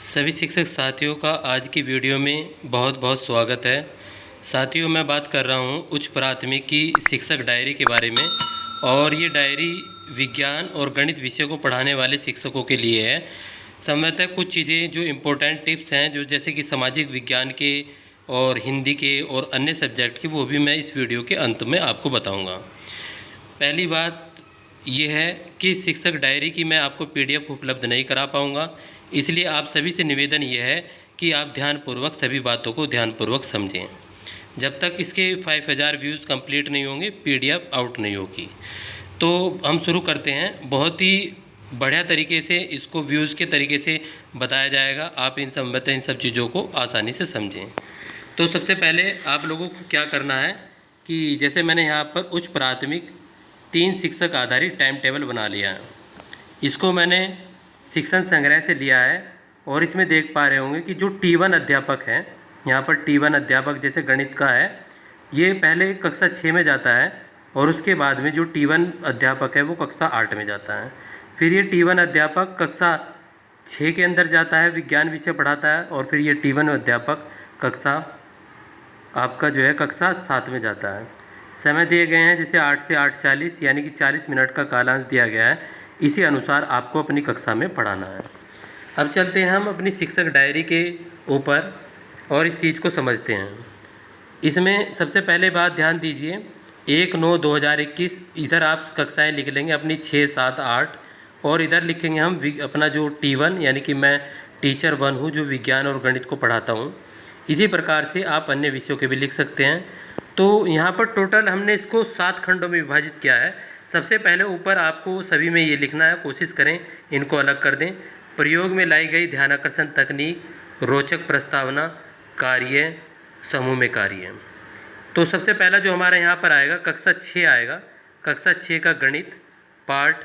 सभी शिक्षक साथियों का आज की वीडियो में बहुत बहुत स्वागत है। साथियों, मैं बात कर रहा हूँ उच्च प्राथमिक की शिक्षक डायरी के बारे में। और ये डायरी विज्ञान और गणित विषय को पढ़ाने वाले शिक्षकों के लिए है। संभवतः कुछ चीज़ें जो इम्पोर्टेंट टिप्स हैं, जो जैसे कि सामाजिक विज्ञान के और हिंदी के और अन्य सब्जेक्ट के, वो भी मैं इस वीडियो के अंत में आपको बताऊँगा। पहली बात ये है कि शिक्षक डायरी की मैं आपको PDF उपलब्ध नहीं करा पाऊँगा, इसलिए आप सभी से निवेदन ये है कि आप ध्यानपूर्वक सभी बातों को ध्यानपूर्वक समझें। जब तक इसके 5000 व्यूज़ कंप्लीट नहीं होंगे, PDF आउट नहीं होगी। तो हम शुरू करते हैं। बहुत ही बढ़िया तरीके से इसको व्यूज़ के तरीके से बताया जाएगा। आप इन सब चीज़ों को आसानी से समझें। तो सबसे पहले आप लोगों को क्या करना है कि जैसे मैंने यहाँ पर उच्च प्राथमिक 3 शिक्षक आधारित टाइम टेबल बना लिया है। इसको मैंने शिक्षण संग्रह से लिया है और इसमें देख पा रहे होंगे कि जो T1 अध्यापक हैं, यहाँ पर T1 अध्यापक जैसे गणित का है, ये पहले कक्षा 6 में जाता है और उसके बाद में जो T1 अध्यापक है वो कक्षा 8 में जाता है। फिर ये T1 अध्यापक कक्षा 6 के अंदर जाता है, विज्ञान विषय पढ़ाता है, और फिर ये T1 अध्यापक कक्षा आपका जो है कक्षा 7 में जाता है। समय दिए गए हैं जैसे 8 से 8:40, यानी कि 40 मिनट का कालांश दिया गया है। इसी अनुसार आपको अपनी कक्षा में पढ़ाना है। अब चलते हैं हम अपनी शिक्षक डायरी के ऊपर और इस चीज़ को समझते हैं। इसमें सबसे पहले बात ध्यान दीजिए, 1/9/2021 इधर आप कक्षाएं लिख लेंगे अपनी 6, 7, 8, और इधर लिखेंगे हम अपना जो T1, यानी कि मैं टीचर 1 हूँ जो विज्ञान और गणित को पढ़ाता हूँ। इसी प्रकार से आप अन्य विषयों के भी लिख सकते हैं। तो यहाँ पर टोटल हमने इसको 7 खंडों में विभाजित किया है। सबसे पहले ऊपर आपको सभी में ये लिखना है, कोशिश करें इनको अलग कर दें। प्रयोग में लाई गई ध्यानाकर्षण तकनीक, रोचक प्रस्तावना, कार्य, समूह में कार्य। तो सबसे पहला जो हमारा यहाँ पर आएगा कक्षा 6 आएगा। कक्षा 6 का गणित पार्ट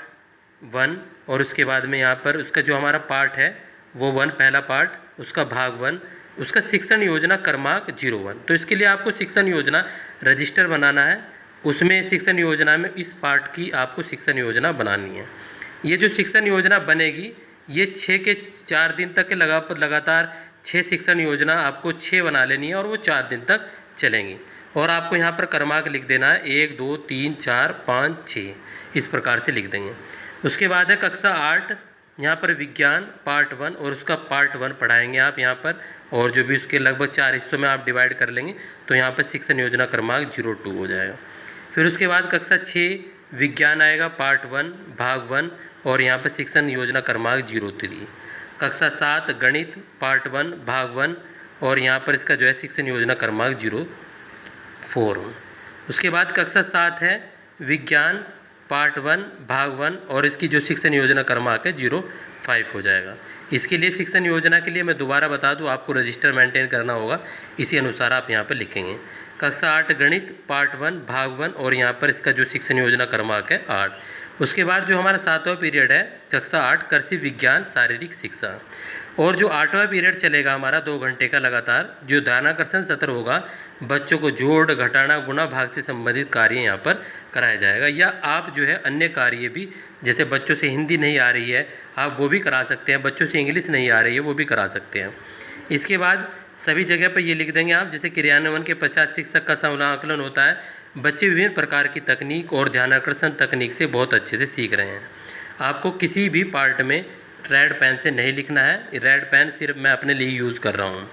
1, और उसके बाद में यहाँ पर उसका जो हमारा पार्ट है वो 1, पहला पार्ट, उसका भाग 1, उसका शिक्षण योजना क्रमांक 01। तो इसके लिए आपको शिक्षण योजना रजिस्टर बनाना है। उसमें शिक्षण योजना में इस पार्ट की आपको शिक्षण योजना बनानी है। ये जो शिक्षण योजना बनेगी ये 6 के 4 दिन तक के लगातार 6 शिक्षण योजना आपको 6 बना लेनी है और वो 4 दिन तक चलेंगी। और आपको यहाँ पर क्रमांक लिख देना है 1, 2, 3, 4, 5, 6, इस प्रकार से लिख देंगे। उसके बाद है कक्षा 8, यहाँ पर विज्ञान पार्ट 1 और उसका पार्ट 1 पढ़ाएंगे आप यहाँ पर, और जो भी उसके लगभग 4 हिस्सों में आप डिवाइड कर लेंगे तो यहाँ पर शिक्षण योजना क्रमांक 02 हो जाएगा। फिर उसके बाद कक्षा 6 विज्ञान आएगा पार्ट 1 भाग 1, और यहाँ पर शिक्षण योजना क्रमांक 03। कक्षा 7 गणित पार्ट 1 भाग 1, और यहाँ पर इसका जो है शिक्षण योजना क्रमांक 04। उसके बाद कक्षा 7 है विज्ञान पार्ट 1 भाग 1, और इसकी जो शिक्षण योजना क्रमांक है 05 हो जाएगा। इसके लिए शिक्षण योजना के लिए मैं दोबारा बता दूं, आपको रजिस्टर मेंटेन करना होगा, इसी अनुसार आप यहाँ पर लिखेंगे। कक्षा 8 गणित पार्ट 1 भाग 1, और यहाँ पर इसका जो शिक्षण योजना क्रमांक है 8। उसके बाद जो हमारा 7वां पीरियड है कक्षा 8 कृषि विज्ञान शारीरिक शिक्षा, और जो 8वां पीरियड चलेगा हमारा 2 घंटे का लगातार, जो ध्यानाकर्षण सत्र होगा, बच्चों को जोड़ घटाना गुणा भाग से संबंधित कार्य यहाँ पर कराया जाएगा। या आप जो है अन्य कार्य भी, जैसे बच्चों से हिंदी नहीं आ रही है आप वो भी करा सकते हैं, बच्चों से इंग्लिश नहीं आ रही है वो भी करा सकते हैं। इसके बाद सभी जगह पर ये लिख देंगे आप, जैसे क्रियान्वयन के पश्चात शिक्षक का समाकलन होता है। बच्चे विभिन्न प्रकार की तकनीक और ध्यानाकर्षण तकनीक से बहुत अच्छे से सीख रहे हैं। आपको किसी भी पार्ट में रेड पेन से नहीं लिखना है, रेड पेन सिर्फ मैं अपने लिए यूज़ कर रहा हूँ।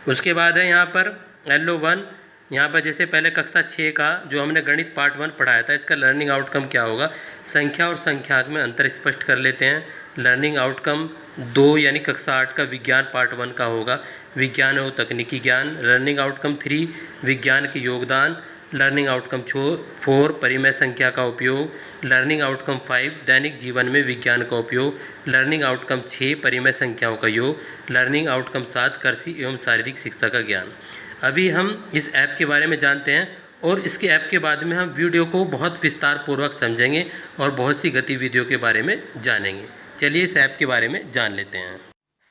उसके बाद है यहाँ पर LO1, यहाँ पर जैसे पहले कक्षा 6 का जो हमने गणित पार्ट 1 पढ़ाया था, इसका लर्निंग आउटकम क्या होगा, संख्या और संख्याक में अंतर स्पष्ट कर लेते हैं। लर्निंग आउटकम 2 यानी कक्षा 8 का विज्ञान पार्ट 1 का होगा, विज्ञान और तकनीकी ज्ञान। लर्निंग आउटकम 3 विज्ञान के योगदान। लर्निंग आउटकम 4 परिमेय संख्या का उपयोग। लर्निंग आउटकम 5 दैनिक जीवन में विज्ञान का उपयोग। लर्निंग आउटकम 6 परिमेय संख्याओं का योग। लर्निंग आउटकम 7 कृषि एवं शारीरिक शिक्षा का ज्ञान। अभी हम इस ऐप के बारे में जानते हैं, और इसके ऐप के बाद में हम वीडियो को बहुत विस्तार पूर्वक समझेंगे और बहुत सी गतिविधियों के बारे में जानेंगे। चलिए इस ऐप के बारे में जान लेते हैं।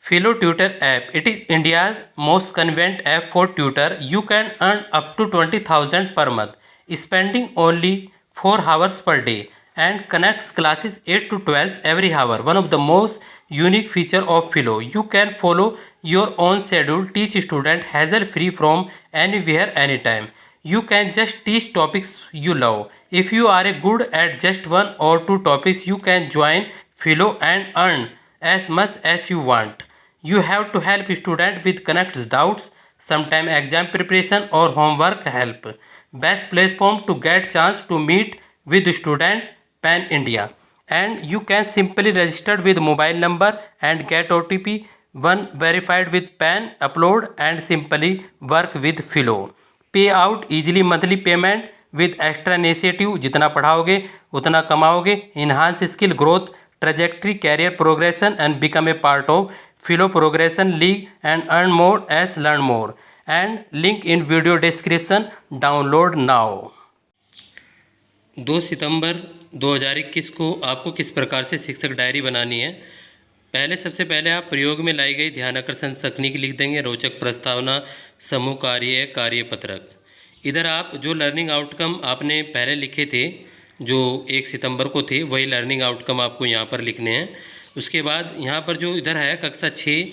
Philo Tutor app. It is India's most convenient app for tutor. You can earn up to 20,000 per month, spending only 4 hours per day. and connects classes 8 to 12 every hour. One of the most unique feature of Philo. You can follow your own schedule, teach student hassle free from anywhere, anytime. You can just teach topics you love. If you are good at just one or two topics, you can join Philo and earn as much as you want. You have to help student with connect doubts, sometime exam preparation or homework help. Best platform to get chance to meet with student Pan India. And you can simply register with mobile number and get OTP, one verified with PAN, upload and simply work with Philo. Pay out easily monthly payment with extra initiative, जितना पढ़ाओगे उतना कमाओगे, enhance skill growth trajectory career progression and become a part of Philo progression league and earn more as learn more and link in video description, download now. 2 सितंबर 2021 को आपको किस प्रकार से शिक्षक डायरी बनानी है। सबसे पहले आप प्रयोग में लाई गई ध्यानाकर्षण तकनीक लिख देंगे, रोचक प्रस्तावना, समूह कार्य, कार्यपत्रक। इधर आप जो लर्निंग आउटकम आपने पहले लिखे थे जो 1 सितंबर को थे, वही लर्निंग आउटकम आपको यहाँ पर लिखने हैं। उसके बाद यहाँ पर जो इधर है कक्षा 6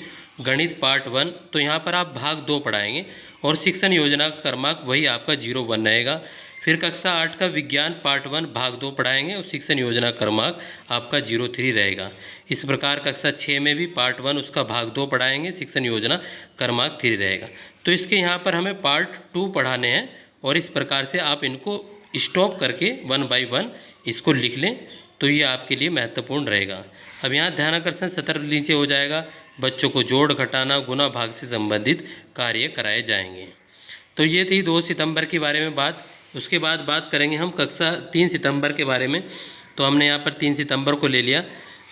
गणित पार्ट 1, तो यहाँ पर आप भाग 2 पढ़ाएंगे और शिक्षण योजना का क्रमांक वही आपका 01 रहेगा। फिर कक्षा 8 का विज्ञान पार्ट 1 भाग 2 पढ़ाएंगे और शिक्षण योजना क्रमांक आपका 03 रहेगा। इस प्रकार कक्षा 6 में भी पार्ट 1 उसका भाग 2 पढ़ाएंगे, शिक्षण योजना क्रमांक 3 रहेगा। तो इसके यहाँ पर हमें पार्ट 2 पढ़ाने हैं और इस प्रकार से आप इनको स्टॉप करके 1 बाय 1 इसको लिख लें, तो ये आपके लिए महत्वपूर्ण रहेगा। अब यहाँ ध्यानाकर्षण सत्र नीचे हो जाएगा, बच्चों को जोड़ घटाना गुना भाग से संबंधित कार्य कराए जाएंगे। तो ये थी 2 सितंबर के बारे में बात। उसके बाद बात करेंगे हम कक्षा 3 सितंबर के बारे में। तो हमने यहाँ पर 3 सितंबर को ले लिया,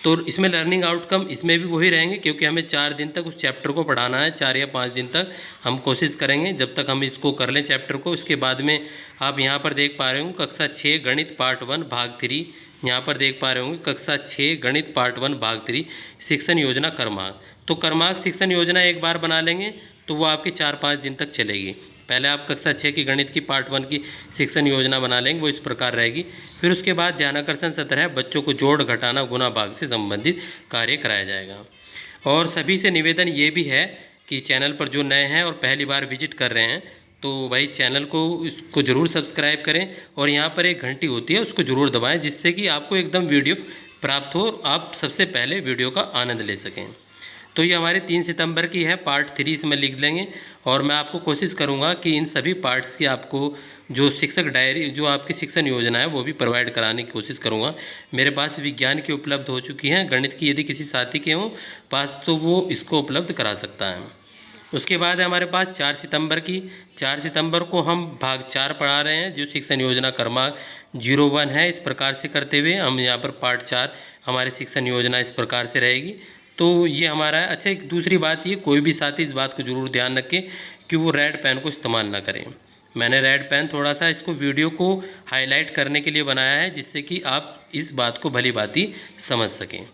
तो इसमें लर्निंग आउटकम इसमें भी वही रहेंगे, क्योंकि हमें 4 दिन तक उस चैप्टर को पढ़ाना है। 4 या 5 दिन तक हम कोशिश करेंगे जब तक हम इसको कर लें चैप्टर को। उसके बाद में आप यहाँ पर देख पा रहे हो कक्षा 6 गणित पार्ट 1 भाग 3, यहाँ पर देख पा रहे होंगे कक्षा 6 गणित पार्ट 1 भाग 3 शिक्षण योजना क्रमांक। तो क्रमांक शिक्षण योजना एक बार बना लेंगे तो वो आपकी 4-5 दिन तक चलेगी। पहले आप कक्षा 6 की गणित की पार्ट 1 की शिक्षण योजना बना लेंगे, वो इस प्रकार रहेगी। फिर उसके बाद ध्यानाकर्षण सत्र है, बच्चों को जोड़ घटाना गुना भाग से संबंधित कार्य कराया जाएगा। और सभी से निवेदन ये भी है कि चैनल पर जो नए हैं और पहली बार विजिट कर रहे हैं तो भाई चैनल को इसको ज़रूर सब्सक्राइब करें और यहाँ पर एक घंटी होती है उसको ज़रूर दबाएँ, जिससे कि आपको एकदम वीडियो प्राप्त हो, आप सबसे पहले वीडियो का आनंद ले सकें। तो ये हमारे 3 सितंबर की है, पार्ट 3 इसमें लिख लेंगे। और मैं आपको कोशिश करूँगा कि इन सभी पार्ट्स की आपको जो शिक्षक डायरी जो आपकी शिक्षण योजना है वो भी प्रोवाइड कराने की कोशिश करूँगा। मेरे पास विज्ञान की उपलब्ध हो चुकी हैं, गणित की यदि किसी साथी के हों पास तो वो इसको उपलब्ध करा सकता है। उसके बाद है हमारे पास 4 सितंबर की। 4 सितंबर को हम भाग 4 पढ़ा रहे हैं जो शिक्षण योजना क्रमांक 01 है। इस प्रकार से करते हुए हम यहाँ पर पार्ट 4 हमारी शिक्षण योजना इस प्रकार से रहेगी। तो ये हमारा है। अच्छा, एक दूसरी बात, ये कोई भी साथी इस बात को ज़रूर ध्यान रखें कि वो रेड पेन को इस्तेमाल ना करें। मैंने रेड पेन थोड़ा सा इसको वीडियो को हाईलाइट करने के लिए बनाया है, जिससे कि आप इस बात को भली भांति समझ सकें।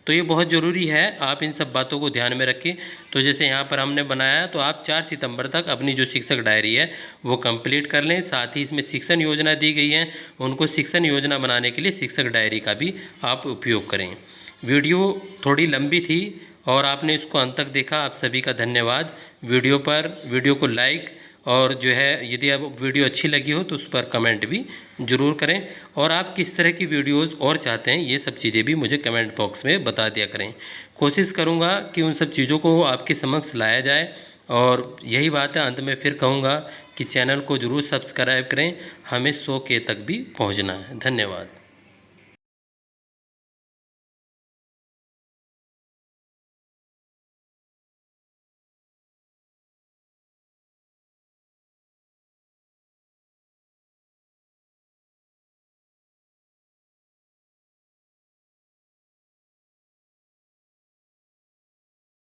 तो ये बहुत ज़रूरी है, आप इन सब बातों को ध्यान में रखें। तो जैसे यहाँ पर हमने बनाया, तो आप 4 सितंबर तक अपनी जो शिक्षक डायरी है वो कंप्लीट कर लें। साथ ही इसमें शिक्षण योजना दी गई है, उनको शिक्षण योजना बनाने के लिए शिक्षक डायरी का भी आप उपयोग करें। वीडियो थोड़ी लंबी थी और आपने इसको अंत तक देखा, आप सभी का धन्यवाद। वीडियो को लाइक और जो है यदि आप वीडियो अच्छी लगी हो तो उस पर कमेंट भी ज़रूर करें। और आप किस तरह की वीडियोस और चाहते हैं ये सब चीज़ें भी मुझे कमेंट बॉक्स में बता दिया करें। कोशिश करूँगा कि उन सब चीज़ों को आपके समक्ष लाया जाए। और यही बात है, अंत में फिर कहूँगा कि चैनल को ज़रूर सब्सक्राइब करें, हमें 100 के तक भी पहुँचना है। धन्यवाद।